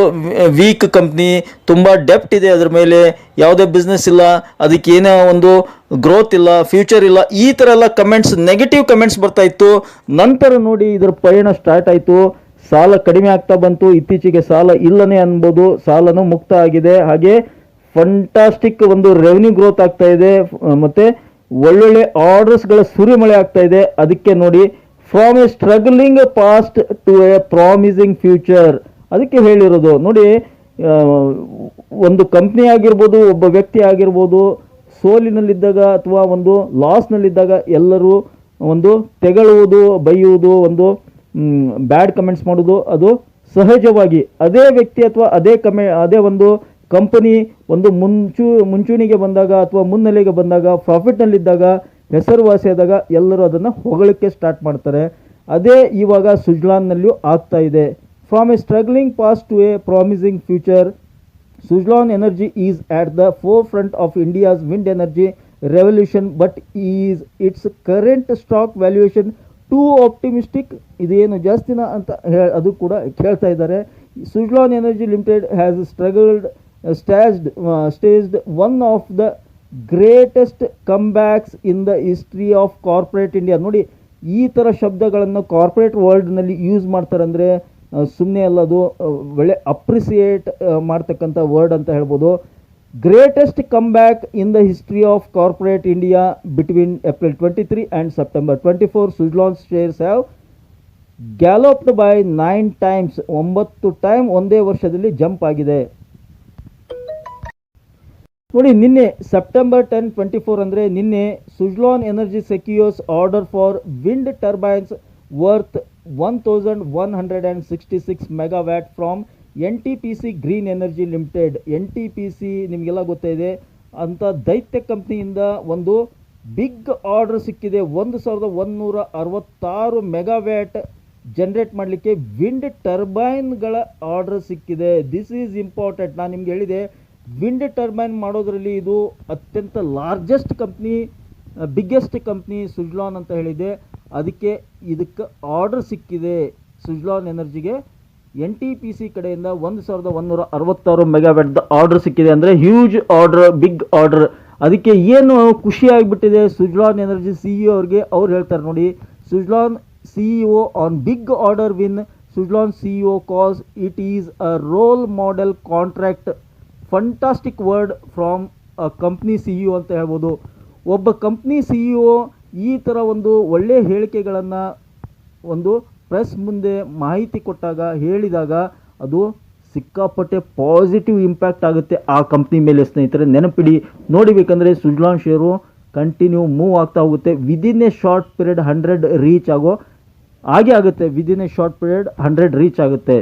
ವೀಕ್ ಕಂಪ್ನಿ, ತುಂಬ ಡೆಪ್ಟ್ ಇದೆ, ಅದರ ಮೇಲೆ ಯಾವುದೇ ಬಿಸ್ನೆಸ್ ಇಲ್ಲ, ಅದಕ್ಕೆ ಏನೋ ಒಂದು ಗ್ರೋತ್ ಇಲ್ಲ, ಫ್ಯೂಚರ್ ಇಲ್ಲ, ಈ ಥರ ಎಲ್ಲ ಕಮೆಂಟ್ಸ್, ನೆಗೆಟಿವ್ ಕಮೆಂಟ್ಸ್ ಬರ್ತಾ ಇತ್ತು. ನಂತರ ನೋಡಿ ಇದರ ಪಯಣ ಸ್ಟಾರ್ಟ್ ಆಯಿತು. ಸಾಲ ಕಡಿಮೆ ಆಗ್ತಾ ಬಂತು. ಇತ್ತೀಚೆಗೆ ಸಾಲ ಇಲ್ಲನೇ ಅನ್ಬೋದು, ಸಾಲನೂ ಮುಕ್ತ ಆಗಿದೆ. ಹಾಗೆ ಫಂಟಾಸ್ಟಿಕ್ ಒಂದು ರೆವೆನ್ಯೂ ಗ್ರೋತ್ ಆಗ್ತಾ ಇದೆ, ಮತ್ತು ಒಳ್ಳೊಳ್ಳೆ ಆರ್ಡರ್ಸ್ಗಳ ಸುರಿಮಳೆ ಆಗ್ತಾ ಇದೆ. ಅದಕ್ಕೆ ನೋಡಿ from a struggling past to a promising future, ಅದಕ್ಕೆ ಹೇಳಿರೋದು. ನೋಡಿ, ಒಂದು ಕಂಪ್ನಿ ಆಗಿರ್ಬೋದು, ಒಬ್ಬ ವ್ಯಕ್ತಿ ಆಗಿರ್ಬೋದು, ಸೋಲಿನಲ್ಲಿದ್ದಾಗ ಅಥವಾ ಒಂದು ಲಾಸ್ನಲ್ಲಿದ್ದಾಗ ಎಲ್ಲರೂ ಒಂದು ತೆಗಳುವುದು, ಬೈಯುವುದು, ಒಂದು ಬ್ಯಾಡ್ ಕಮೆಂಟ್ಸ್ ಮಾಡೋದು ಅದು ಸಹಜವಾಗಿ. ಅದೇ ವ್ಯಕ್ತಿ ಅಥವಾ ಅದೇ ಒಂದು ಕಂಪನಿ ಒಂದು ಮುಂಚೂಣಿಗೆ ಬಂದಾಗ ಅಥವಾ ಮುನ್ನೆಲೆಗೆ ಬಂದಾಗ, ಪ್ರಾಫಿಟ್ನಲ್ಲಿದ್ದಾಗ, ಹೆಸರುವಾಸಿಯಾದಾಗ ಎಲ್ಲರೂ ಅದನ್ನು ಹೊಗಳಕ್ಕೆ ಸ್ಟಾರ್ಟ್ ಮಾಡ್ತಾರೆ. ಅದೇ ಇವಾಗ ಸುಜಲಾನ್ನಲ್ಲಿಯೂ ಆಗ್ತಾ ಇದೆ. From a struggling past to a promising future, Suzlon Energy is at the forefront of India's wind energy revolution, but is its current stock valuation too optimistic? ಇದೇನು ಜಾಸ್ತಿನ ಅಂತ ಅದು ಕೂಡ ಕೇಳ್ತಾ ಇದ್ದಾರೆ. Suzlon Energy Limited has staged one of the greatest comebacks in the history of corporate India. ನೋಡಿ, ಈ ಥರ ಶಬ್ದಗಳನ್ನು ಕಾರ್ಪೊರೇಟ್ ವರ್ಲ್ಡ್ನಲ್ಲಿ ಯೂಸ್ ಮಾಡ್ತಾರೆ ಅಂದರೆ ಸುಮ್ಮನೆ ಅಲ್ಲ, ಅದು ಒಳ್ಳೆ ಅಪ್ರಿಸಿಯೇಟ್ ಮಾಡ್ತಕ್ಕಂಥ ವರ್ಡ್ ಅಂತ ಹೇಳ್ಬೋದು. Greatest come back in the history of corporate India between April 23 and September 24, Suzlon shares have galloped by 9 times, 9 time ಒಂದೇ ವರ್ಷದಲ್ಲಿ ಜಂಪ್ ಆಗಿದೆ. ನೋಡಿ, ನಿನ್ನೆ September 10, 24 ಅಂದರೆ ನಿನ್ನೆ Suzlon Energy secures order for wind turbines worth 1166 megawatt from NTPC Green Energy Limited. NTPC ನಿಮಗೆಲ್ಲ ಗೊತ್ತಿದೆ ಅಂತ ದೈತ್ಯ ಕಂಪ್ನಿಯಿಂದ ಒಂದು ಬಿಗ್ ಆರ್ಡರ್ ಸಿಕ್ಕಿದೆ. 1166 ಮೆಗಾವ್ಯಾಟ್ ಜನರೇಟ್ ಮಾಡಲಿಕ್ಕೆ ವಿಂಡ್ ಟರ್ಬೈನ್ಗಳ ಆರ್ಡರ್ ಸಿಕ್ಕಿದೆ. This is important. ನಾನು ನಿಮ್ಗೆ ಹೇಳಿದೆ, ವಿಂಡ್ ಟರ್ಬೈನ್ ಮಾಡೋದರಲ್ಲಿ ಇದು ಅತ್ಯಂತ largest company, biggest company Suzlon ಅಂತ ಹೇಳಿದೆ. ಅದಕ್ಕೆ ಇದಕ್ಕೆ ಆರ್ಡರ್ ಸಿಕ್ಕಿದೆ. ಸುಜ್ಲಾನ್ ಎನರ್ಜಿಗೆ NTPC ಕಡೆಯಿಂದ 1166 ಮೆಗಾವ್ಯಾಟ್ದ ಆರ್ಡರ್ ಸಿಕ್ಕಿದೆ. ಅಂದರೆ ಹ್ಯೂಜ್ ಆರ್ಡರ್, ಬಿಗ್ ಆರ್ಡರ್. ಅದಕ್ಕೆ ಏನು ಖುಷಿ ಆಗಿಬಿಟ್ಟಿದೆ ಸುಜ್ಲಾನ್ ಎನರ್ಜಿ CEO ಅವ್ರಿಗೆ. ಅವ್ರು ಹೇಳ್ತಾರೆ ನೋಡಿ, Suzlon CEO on big order win. Suzlon CEO cause it is a role model contract. Fantastic word from a company CEO ಅಂತ ಹೇಳ್ಬೋದು. ಒಬ್ಬ ಕಂಪ್ನಿ CEO ಈ ಥರ ಒಂದು ಒಳ್ಳೆಯ ಹೇಳಿಕೆಗಳನ್ನು ಒಂದು ಪ್ರೆಸ್ ಮುಂದೆ ಮಾಹಿತಿ ಕೊಟ್ಟಾಗ, ಹೇಳಿದಾಗ ಅದು ಸಿಕ್ಕಾಪಟ್ಟೆ ಪಾಸಿಟಿವ್ ಇಂಪ್ಯಾಕ್ಟ್ ಆಗುತ್ತೆ ಆ ಕಂಪ್ನಿ ಮೇಲೆ. ಸ್ನೇಹಿತರೆ ನೆನಪಿಡಿ, ನೋಡಿಬೇಕಂದ್ರೆ ಸುಜ್ಲಾನ್ ಶೇರು ಕಂಟಿನ್ಯೂ ಮೂವ್ ಆಗ್ತಾ ಹೋಗುತ್ತೆ. Within a short period 100 reach ಹಾಗೆ ಆಗುತ್ತೆ. Within a short period 100 reach ಆಗುತ್ತೆ.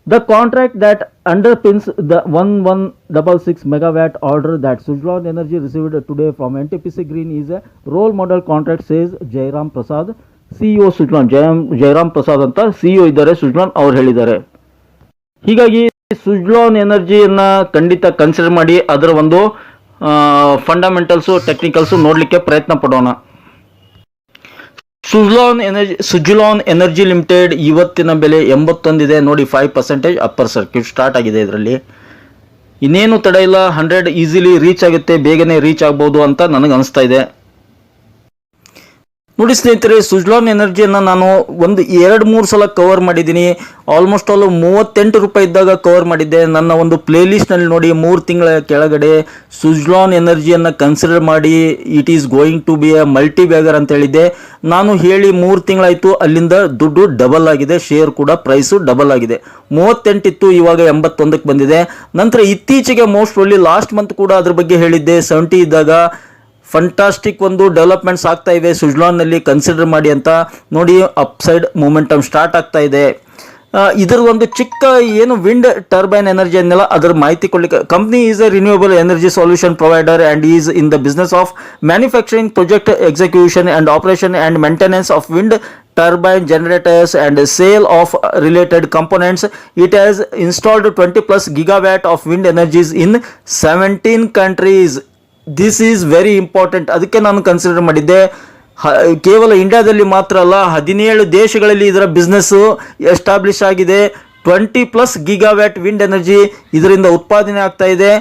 The contract that underpins the 1166 megawatt order that Suzlon Energy received today from NTPC Green is a role model contract, says Jairam Prasad, CEO Suzlon. Jairam Prasad ಅಂತ CEO ಇದ್ದಾರೆ ಸುಜ್ಲಾನ್, ಅವ್ರು ಹೇಳಿದ್ದಾರೆ. ಹೀಗಾಗಿ ಸುಜ್ಲಾನ್ ಎನರ್ಜಿಯನ್ನು ಖಂಡಿತ consider ಮಾಡಿ ಅದರ ಒಂದು ಫಂಡಮೆಂಟಲ್ಸು, ಟೆಕ್ನಿಕಲ್ಸು ನೋಡಲಿಕ್ಕೆ ಪ್ರಯತ್ನ ಪಡೋಣ. ಸುಜ್ಲಾನ್ ಎನರ್ಜಿ ಲಿಮಿಟೆಡ್ ಇವತ್ತಿನ ಬೆಲೆ 81 ಇದೆ ನೋಡಿ. 5% ಅಪ್ಪರ್ ಸರ್ಕ್ಯೂಟ್ ಸ್ಟಾರ್ಟ್ ಆಗಿದೆ. ಇದರಲ್ಲಿ ಇನ್ನೇನು ತಡ ಇಲ್ಲ, 100 ಈಸಿಲಿ ರೀಚ್ ಆಗುತ್ತೆ, ಬೇಗನೆ ರೀಚ್ ಆಗ್ಬೋದು ಅಂತ ನನಗೆ ಅನಿಸ್ತಾ ಇದೆ. ನೋಡಿ ಸ್ನೇಹಿತರೆ, ಸುಜ್ಲಾನ್ ಎನರ್ಜಿಯನ್ನು ನಾನು ಒಂದು 2-3 ಸಲ ಕವರ್ ಮಾಡಿದ್ದೀನಿ. ಆಲ್ಮೋಸ್ಟ್ ಆಲ್ 38 ರೂಪಾಯಿ ಇದ್ದಾಗ ಕವರ್ ಮಾಡಿದ್ದೆ. ನನ್ನ ಒಂದು ಪ್ಲೇಲಿಸ್ಟ್ನಲ್ಲಿ ನೋಡಿ, 3 ತಿಂಗಳ ಕೆಳಗಡೆ ಸುಜ್ಲಾನ್ ಎನರ್ಜಿಯನ್ನು ಕನ್ಸಿಡರ್ ಮಾಡಿ, it is going to be a multi bagger ಅಂತ ಹೇಳಿದ್ದೆ. ನಾನು ಹೇಳಿ 3 ತಿಂಗಳಾಯಿತು, ಅಲ್ಲಿಂದ ದುಡ್ಡು ಡಬಲ್ ಆಗಿದೆ, ಶೇರ್ ಕೂಡ ಪ್ರೈಸು ಡಬಲ್ ಆಗಿದೆ. 38 ಇತ್ತು, ಇವಾಗ 81ಕ್ಕೆ ಬಂದಿದೆ. ನಂತರ ಇತ್ತೀಚೆಗೆ ಮೋಸ್ಟ್ ಒಳ್ಳಿ ಲಾಸ್ಟ್ ಮಂತ್ ಕೂಡ ಅದ್ರ ಬಗ್ಗೆ ಹೇಳಿದ್ದೆ. 70 ಇದ್ದಾಗ ಫಂಟಾಸ್ಟಿಕ್ ಒಂದು ಡೆವಲಪ್ಮೆಂಟ್ಸ್ ಆಗ್ತಾ ಇವೆ ಸುಜ್ಲಾನ್ನಲ್ಲಿ, ಕನ್ಸಿಡರ್ ಮಾಡಿ ಅಂತ. ನೋಡಿ, ಅಪ್ಸೈಡ್ ಮೂಮೆಂಟಮ್ ಸ್ಟಾರ್ಟ್ ಆಗ್ತಾ ಇದೆ. ಇದರ ಒಂದು ಚಿಕ್ಕ ಏನು ವಿಂಡ್ ಟರ್ಬೈನ್ ಎನರ್ಜಿ ಅನ್ನೆಲ್ಲ ಅದರ ಮಾಹಿತಿ ಕೊಡಲಿಕ್ಕೆ, company is A renewable energy solution provider and is in the business of manufacturing, project execution and operation and maintenance of wind turbine generators and sale of related components. It has installed 20+ gigawatt of wind energies in 17 countries. This is very important. ಅದಕ್ಕೆ ನಾನು consider ಮಾಡಿದ್ದೆ. ಕೇವಲ ಇಂಡಿಯಾದಲ್ಲಿ ಮಾತ್ರ ಅಲ್ಲ, 17 ದೇಶಗಳಲ್ಲಿ ಇದರ business establish ಆಗಿದೆ. 20+ ಗಿಗಾವ್ಯಾಟ್ ವಿಂಡ್ ಎನರ್ಜಿ ಇದರಿಂದ ಉತ್ಪಾದನೆ ಆಗ್ತಾ ಇದೆ.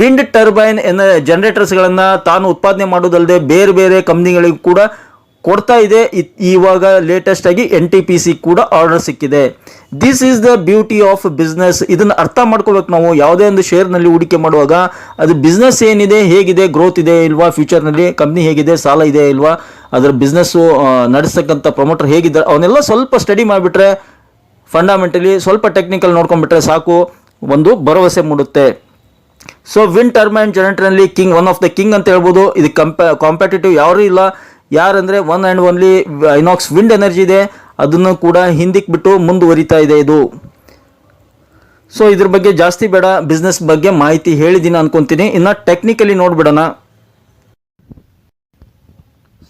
ವಿಂಡ್ ಟರ್ಬೈನ್ ಜನರೇಟರ್ಸ್ಗಳನ್ನು ತಾನು ಉತ್ಪಾದನೆ ಮಾಡೋದಲ್ಲದೆ ಬೇರೆ ಬೇರೆ ಕಂಪ್ನಿಗಳಿಗೂ ಕೂಡ ಕೊಡ್ತಾ ಇದೆ. ಇವಾಗ ಲೇಟೆಸ್ಟ್ ಆಗಿ NTPC ಕೂಡ ಆರ್ಡರ್ ಸಿಕ್ಕಿದೆ. This is the beauty of business. ಇದನ್ನು ಅರ್ಥ ಮಾಡ್ಕೋಬೇಕು ನಾವು. ಯಾವುದೇ ಒಂದು ಶೇರ್ನಲ್ಲಿ ಹೂಡಿಕೆ ಮಾಡುವಾಗ ಅದು ಬಿಸ್ನೆಸ್ ಏನಿದೆ, ಹೇಗಿದೆ, ಗ್ರೋತ್ ಇದೆ ಇಲ್ವಾ, ಫ್ಯೂಚರ್ನಲ್ಲಿ ಕಂಪ್ನಿ ಹೇಗಿದೆ, ಸಾಲ ಇದೆ ಇಲ್ವಾ, ಅದರ ಬಿಸ್ನೆಸ್ಸು ನಡೆಸ್ತಕ್ಕಂಥ ಪ್ರಮೋಟರ್ ಹೇಗಿದ್ದಾರೆ, ಅವನ್ನೆಲ್ಲ ಸ್ವಲ್ಪ ಸ್ಟಡಿ ಮಾಡಿಬಿಟ್ರೆ, ಫಂಡಮೆಂಟಲಿ ಸ್ವಲ್ಪ ಟೆಕ್ನಿಕಲ್ ನೋಡ್ಕೊಂಡ್ಬಿಟ್ರೆ ಸಾಕು, ಒಂದು ಭರವಸೆ ಮೂಡುತ್ತೆ. ಸೊ ವಿಂಡ್ ಟರ್ಬೈನ್ ಜನರೇಟರ್ನಲ್ಲಿ king, one of the king ಅಂತ ಹೇಳ್ಬೋದು. ಇದು ಕಾಂಪಿಟೇಟಿವ್ ಯಾರೂ ಇಲ್ಲ. ಯಾರಂದರೆ one and only Inox Wind Energy ಇದೆ. ಅದನ್ನು ಕೂಡ ಹಿಂದಕ್ಕೆ ಬಿಟ್ಟು ಮುಂದುವರಿತಾ ಇದೆ ಇದು. ಸೊ ಇದ್ರ ಬಗ್ಗೆ ಜಾಸ್ತಿ ಬೇಡ, ಬಿಸ್ನೆಸ್ ಬಗ್ಗೆ ಮಾಹಿತಿ ಹೇಳಿದ್ದೀನಿ ಅನ್ಕೊಂತೀನಿ. ಇನ್ನು ಟೆಕ್ನಿಕಲಿ ನೋಡ್ಬಿಡೋಣ.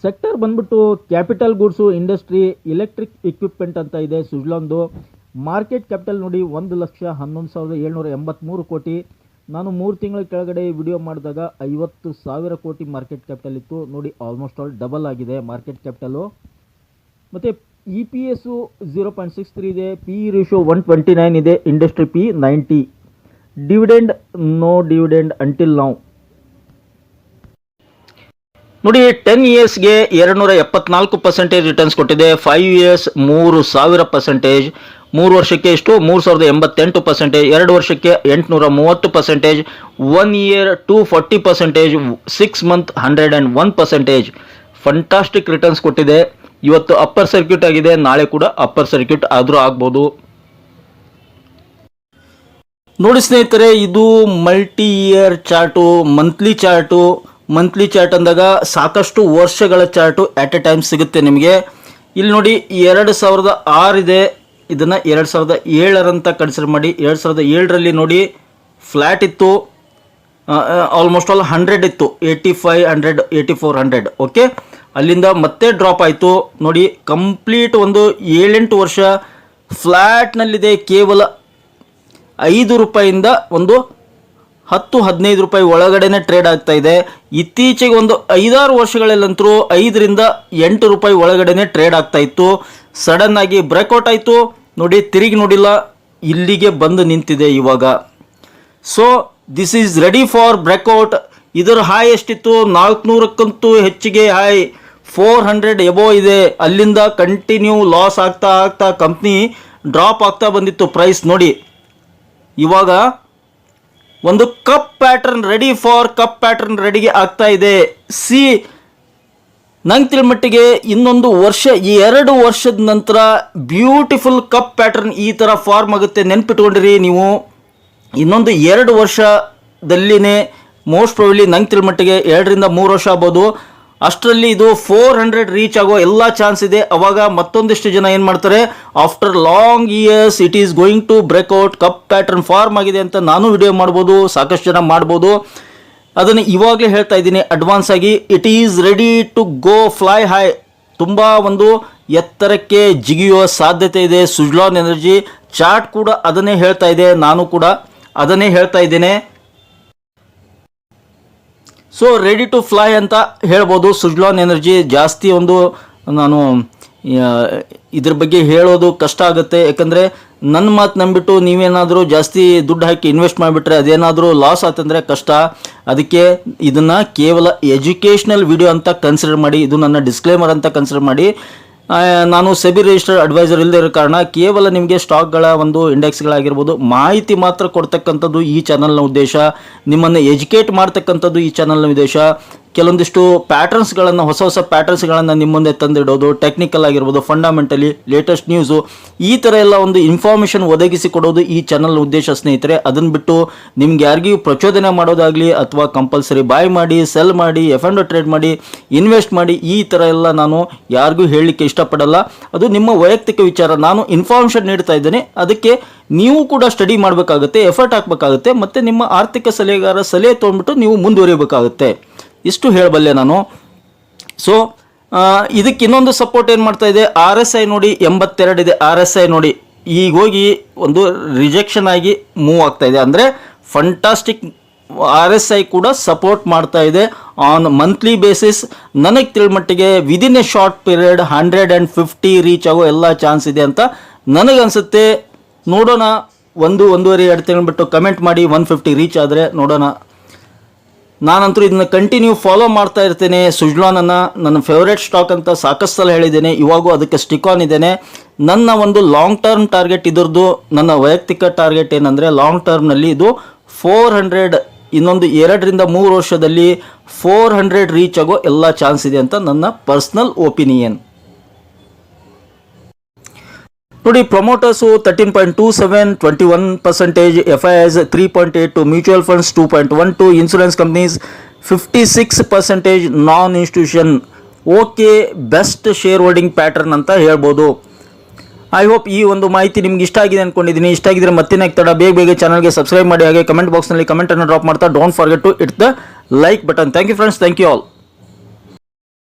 ಸೆಕ್ಟರ್ ಬಂದ್ಬಿಟ್ಟು capital goods, industry, electric equipment ಅಂತ ಇದೆ ಸುಜ್ಲಾನ್ದು. ಮಾರ್ಕೆಟ್ ಕ್ಯಾಪಿಟಲ್ ನೋಡಿ 1,11,783 ಕೋಟಿ. ನಾನು 3 ತಿಂಗಳ ಕೆಳಗಡೆ ವಿಡಿಯೋ ಮಾಡಿದಾಗ 50,000 ಕೋಟಿ ಮಾರ್ಕೆಟ್ ಕ್ಯಾಪಿಟಲ್ ಇತ್ತು. ನೋಡಿ, ಆಲ್ಮೋಸ್ಟ್ ಆಲ್ ಡಬಲ್ ಆಗಿದೆ ಮಾರ್ಕೆಟ್ ಕ್ಯಾಪಿಟಲು. ಮತ್ತು EPS 0.63 ಇದೆ. PE ರೇಷಿಯೋ 129 ಇದೆ. Industry PE 90. Dividend no dividend until now. ನೋಡಿ, 10 ಇಯರ್ಸ್ಗೆ 274% ರಿಟರ್ನ್ಸ್ ಕೊಟ್ಟಿದೆ. 5 ಇಯರ್ಸ್ 3,000%. 3 ವರ್ಷಕ್ಕೆ ಎಷ್ಟು 3,088%. 2 ವರ್ಷಕ್ಕೆ 830%. 1 ಇಯರ್ 240%. 6 ಮಂತ್ 101%. ಫಂಟಾಸ್ಟಿಕ್ ರಿಟರ್ನ್ಸ್ ಕೊಟ್ಟಿದೆ. ಇವತ್ತು ಅಪ್ಪರ್ ಸರ್ಕ್ಯೂಟ್ ಆಗಿದೆ, ನಾಳೆ ಕೂಡ ಅಪ್ಪರ್ ಸರ್ಕ್ಯೂಟ್ ಆದರೂ ಆಗ್ಬೋದು. ನೋಡಿ ಸ್ನೇಹಿತರೆ, ಇದು multi year chart, monthly chart ಅಂದಾಗ ಸಾಕಷ್ಟು ವರ್ಷಗಳ ಚಾರ್ಟು ಆಟ್ ಎ ಟೈಮ್ ಸಿಗುತ್ತೆ ನಿಮಗೆ. ಇಲ್ಲಿ ನೋಡಿ, 2006 ಇದೆ. ಇದನ್ನು 2007 ಅಂತ ಕನ್ಸಿಡರ್ ಮಾಡಿ. 2007ರಲ್ಲಿ ನೋಡಿ ಫ್ಲ್ಯಾಟ್ ಇತ್ತು. ಆಲ್ಮೋಸ್ಟ್ ಆಲ್ 100 ಇತ್ತು, 8500 8400. ಓಕೆ, ಅಲ್ಲಿಂದ ಮತ್ತೆ ಡ್ರಾಪ್ ಆಯಿತು ನೋಡಿ. ಕಂಪ್ಲೀಟ್ ಒಂದು 7-8 ವರ್ಷ ಫ್ಲ್ಯಾಟ್ನಲ್ಲಿದೆ. ಕೇವಲ 5 ರೂಪಾಯಿಂದ ಒಂದು 10-15 ರೂಪಾಯಿ ಒಳಗಡೆನೆ ಟ್ರೇಡ್ ಆಗ್ತಾ ಇದೆ. ಇತ್ತೀಚೆಗೆ ಒಂದು 5-6 ವರ್ಷಗಳಲ್ಲಂತರೂ 5ರಿಂದ 8 ರೂಪಾಯಿ ಒಳಗಡೆನೆ ಟ್ರೇಡ್ ಆಗ್ತಾ ಇತ್ತು. ಸಡನ್ ಆಗಿ ಬ್ರೇಕ್ಔಟ್ ಆಯಿತು ನೋಡಿ, ತಿರುಗಿ ನೋಡಿಲ್ಲ, ಇಲ್ಲಿಗೆ ಬಂದು ನಿಂತಿದೆ ಇವಾಗ. So this is ready for breakout. ಇದರ ಹಾಯ್ ಎಷ್ಟಿತ್ತು? 400ಕ್ಕಿಂತೂ ಹೆಚ್ಚಿಗೆ ಹಾಯ್, 400 ಎಬೋ ಇದೆ. ಅಲ್ಲಿಂದ ಕಂಟಿನ್ಯೂ ಲಾಸ್ ಆಗ್ತಾ ಆಗ್ತಾ ಕಂಪ್ನಿ ಡ್ರಾಪ್ ಆಗ್ತಾ ಬಂದಿತ್ತು ಪ್ರೈಸ್ ನೋಡಿ. ಇವಾಗ ಒಂದು cup pattern ready for cup pattern ರೆಡಿಗೆ ಆಗ್ತಾ ಇದೆ. ನಂಗೆ ತಿಳ್ಮಟ್ಟಿಗೆ ಇನ್ನೊಂದು ವರ್ಷ, 2 ವರ್ಷದ ನಂತರ ಬ್ಯೂಟಿಫುಲ್ ಕಪ್ ಪ್ಯಾಟರ್ನ್ ಈ ಥರ ಫಾರ್ಮ್ ಆಗುತ್ತೆ. ನೆನ್ಪಿಟ್ಕೊಂಡಿರಿ ನೀವು, ಇನ್ನೊಂದು 2 ವರ್ಷದಲ್ಲಿನೇ ಮೋಸ್ಟ್ ಪ್ರಾಬಬ್ಲಿ ನಂಗೆ ತಿಳ್ಮಟ್ಟಿಗೆ 2ರಿಂದ 3 ವರ್ಷ ಆಗ್ಬೋದು, ಅಷ್ಟರಲ್ಲಿ ಇದು 400 ರೀಚ್ ಆಗೋ ಎಲ್ಲ ಚಾನ್ಸ್ ಇದೆ. ಅವಾಗ ಮತ್ತೊಂದಿಷ್ಟು ಜನ ಏನು ಮಾಡ್ತಾರೆ, after long years it is going to breakout, cup pattern form ಆಗಿದೆ ಅಂತ ನಾನು ವಿಡಿಯೋ ಮಾಡ್ಬೋದು, ಸಾಕಷ್ಟು ಜನ ಮಾಡ್ಬೋದು. ಅದನ್ನು ಇವಾಗಲೇ ಹೇಳ್ತಾ ಇದ್ದೀನಿ ಅಡ್ವಾನ್ಸ್ ಆಗಿ. It is ready to go fly high, ತುಂಬ ಒಂದು ಎತ್ತರಕ್ಕೆ ಜಿಗಿಯುವ ಸಾಧ್ಯತೆ ಇದೆ. ಸುಜ್ಲಾನ್ ಎನರ್ಜಿ ಚಾರ್ಟ್ ಕೂಡ ಅದನ್ನೇ ಹೇಳ್ತಾ ಇದೆ, ನಾನು ಕೂಡ ಅದನ್ನೇ ಹೇಳ್ತಾ ಇದ್ದೇನೆ. ಸೊ ರೆಡಿ ಟು ಫ್ಲೈ ಅಂತ ಹೇಳ್ಬೋದು. ಸುಜ್ಲಾನ್ ಎನರ್ಜಿ ಜಾಸ್ತಿ ಒಂದು ನಾನು ಇದ್ರ ಬಗ್ಗೆ ಹೇಳೋದು ಕಷ್ಟ ಆಗುತ್ತೆ, ಯಾಕಂದರೆ ನನ್ನ ಮಾತು ನಂಬಿಟ್ಟು ನೀವೇನಾದರೂ ಜಾಸ್ತಿ ದುಡ್ಡು ಹಾಕಿ ಇನ್ವೆಸ್ಟ್ ಮಾಡಿಬಿಟ್ರೆ ಅದೇನಾದರೂ ಲಾಸ್ ಆತಂದರೆ ಕಷ್ಟ. ಅದಕ್ಕೆ ಇದನ್ನು ಕೇವಲ ಎಜುಕೇಷ್ನಲ್ ವಿಡಿಯೋ ಅಂತ ಕನ್ಸಿಡರ್ ಮಾಡಿ, ಇದು ನನ್ನ ಡಿಸ್ಕ್ಲೇಮರ್ ಅಂತ ಕನ್ಸಿಡರ್ ಮಾಡಿ. ನಾನು ಸೆಬಿ ರಿಜಿಸ್ಟರ್ಡ್ ಅಡ್ವೈಸರ್ ಇಲ್ಲದೆ ಇರೋ ಕಾರಣ ಕೇವಲ ನಿಮಗೆ ಸ್ಟಾಕ್ಗಳ ಒಂದು ಇಂಡೆಕ್ಸ್ಗಳಾಗಿರ್ಬೋದು ಮಾಹಿತಿ ಮಾತ್ರ ಕೊಡ್ತಕ್ಕಂಥದ್ದು ಈ ಚಾನಲ್ನ ಉದ್ದೇಶ. ನಿಮ್ಮನ್ನು ಎಜುಕೇಟ್ ಮಾಡ್ತಕ್ಕಂಥದ್ದು ಈ ಚಾನಲ್ನ ಉದ್ದೇಶ. ಕೆಲವೊಂದಿಷ್ಟು ಪ್ಯಾಟರ್ನ್ಸ್ಗಳನ್ನು, ಹೊಸ ಹೊಸ ಪ್ಯಾಟರ್ನ್ಸ್ಗಳನ್ನು ನಿಮ್ಮ ಮುಂದೆ ತಂದಿಡೋದು, ಟೆಕ್ನಿಕಲ್ ಆಗಿರ್ಬೋದು, ಫಂಡಮೆಂಟಲಿ, ಲೇಟೆಸ್ಟ್ ನ್ಯೂಸು, ಈ ಥರ ಎಲ್ಲ ಒಂದು ಇನ್ಫಾರ್ಮೇಷನ್ ಒದಗಿಸಿ ಕೊಡೋದು ಈ ಚಾನಲ್ನ ಉದ್ದೇಶ ಸ್ನೇಹಿತರೆ. ಅದನ್ನು ಬಿಟ್ಟು ನಿಮ್ಗೆ ಯಾರಿಗೂ ಪ್ರಚೋದನೆ ಮಾಡೋದಾಗಲಿ ಅಥವಾ ಕಂಪಲ್ಸರಿ ಬಾಯ್ ಮಾಡಿ, ಸೆಲ್ ಮಾಡಿ, F&O ಟ್ರೇಡ್ ಮಾಡಿ, ಇನ್ವೆಸ್ಟ್ ಮಾಡಿ, ಈ ಥರ ಎಲ್ಲ ನಾನು ಯಾರಿಗೂ ಹೇಳಲಿಕ್ಕೆ ಇಷ್ಟಪಡಲ್ಲ. ಅದು ನಿಮ್ಮ ವೈಯಕ್ತಿಕ ವಿಚಾರ. ನಾನು ಇನ್ಫಾರ್ಮೇಷನ್ ನೀಡ್ತಾ ಇದ್ದೇನೆ, ಅದಕ್ಕೆ ನೀವು ಕೂಡ ಸ್ಟಡಿ ಮಾಡಬೇಕಾಗುತ್ತೆ, ಎಫರ್ಟ್ ಹಾಕಬೇಕಾಗುತ್ತೆ, ಮತ್ತು ನಿಮ್ಮ ಆರ್ಥಿಕ ಸಲಹೆಗಾರ ಸಲಹೆ ತೊಗೊಂಡ್ಬಿಟ್ಟು ನೀವು ಮುಂದುವರಿಯಬೇಕಾಗುತ್ತೆ. ಇಷ್ಟು ಹೇಳಬಲ್ಲೆ ನಾನು. ಸೊ ಇದಕ್ಕೆ ಇನ್ನೊಂದು ಸಪೋರ್ಟ್ ಏನು ಮಾಡ್ತಾ ಇದೆ, RSI ನೋಡಿ 82 ಇದೆ. RSI ನೋಡಿ ಈಗ ಹೋಗಿ ಒಂದು ರಿಜೆಕ್ಷನ್ ಆಗಿ ಮೂವ್ ಆಗ್ತಾ ಇದೆ, ಅಂದರೆ ಫಂಟಾಸ್ಟಿಕ್. RSI ಕೂಡ ಸಪೋರ್ಟ್ ಮಾಡ್ತಾ ಇದೆ ಆನ್ ಮಂತ್ಲಿ ಬೇಸಿಸ್. ನನಗೆ ತಿಳ್ಮಟ್ಟಿಗೆ within a short period 150 reach ಆಗೋ ಎಲ್ಲ ಚಾನ್ಸ್ ಇದೆ ಅಂತ ನನಗನ್ಸುತ್ತೆ. ನೋಡೋಣ, 1-1.5-2 ತಿಂಗಳು ಬಿಟ್ಟು ಕಮೆಂಟ್ ಮಾಡಿ 150 ರೀಚ್ ಆದರೆ ನೋಡೋಣ. ನಾನಂತೂ ಇದನ್ನು ಕಂಟಿನ್ಯೂ ಫಾಲೋ ಮಾಡ್ತಾ ಇರ್ತೇನೆ. ಸುಜ್ಲಾನನ್ನು ನನ್ನ ಫೇವ್ರೇಟ್ ಸ್ಟಾಕ್ ಅಂತ ಸಾಕಷ್ಟು ಸಲ ಹೇಳಿದ್ದೇನೆ, ಇವಾಗೂ ಅದಕ್ಕೆ ಸ್ಟಿಕ್ ಆನ್ ಇದ್ದೇನೆ. ನನ್ನ ಒಂದು ಲಾಂಗ್ ಟರ್ಮ್ ಟಾರ್ಗೆಟ್ ಇದ್ರದ್ದು, ನನ್ನ ವೈಯಕ್ತಿಕ ಟಾರ್ಗೆಟ್ ಏನಂದರೆ ಲಾಂಗ್ ಟರ್ಮ್ನಲ್ಲಿ ಇದು 400, ಇನ್ನೊಂದು 2ರಿಂದ 3 ವರ್ಷದಲ್ಲಿ 400 ರೀಚ್ ಆಗೋ ಎಲ್ಲ ಚಾನ್ಸ್ ಇದೆ ಅಂತ ನನ್ನ ಪರ್ಸ್ನಲ್ ಒಪಿನಿಯನ್. ನೋಡಿ, promoters 13.27, 21%, FIIs 3.82, mutual funds 2.12, insurance companies 56%, non institution. Okay, best share holding pattern ಅಂತ ಹೇಳ್ಬೋದು. ಐ ಹೋಪ್ ಈ ಒಂದು ಮಾಹಿತಿ ನಿಮ್ಗೆ ಇಷ್ಟ ಆಗಿದೆ ಅಂದ್ಕೊಂಡಿದ್ದೀನಿ. ಇಷ್ಟ ಆಗಿದ್ರೆ ಮತ್ತೇನೆ ತಡ, ಬೇಗ ಚಾನಲ್ಗೆ ಸಬ್ಸ್ಕ್ರೈಬ್ ಮಾಡಿ, ಹಾಗೆ ಕಮೆಂಟ್ ಬಾಕ್ಸ್ನಲ್ಲಿ ಕಮೆಂಟನ್ನು ಡ್ರಾಪ್ ಮಾಡ್ತಾ don't forget to hit the like button. Thank you friends, thank you all.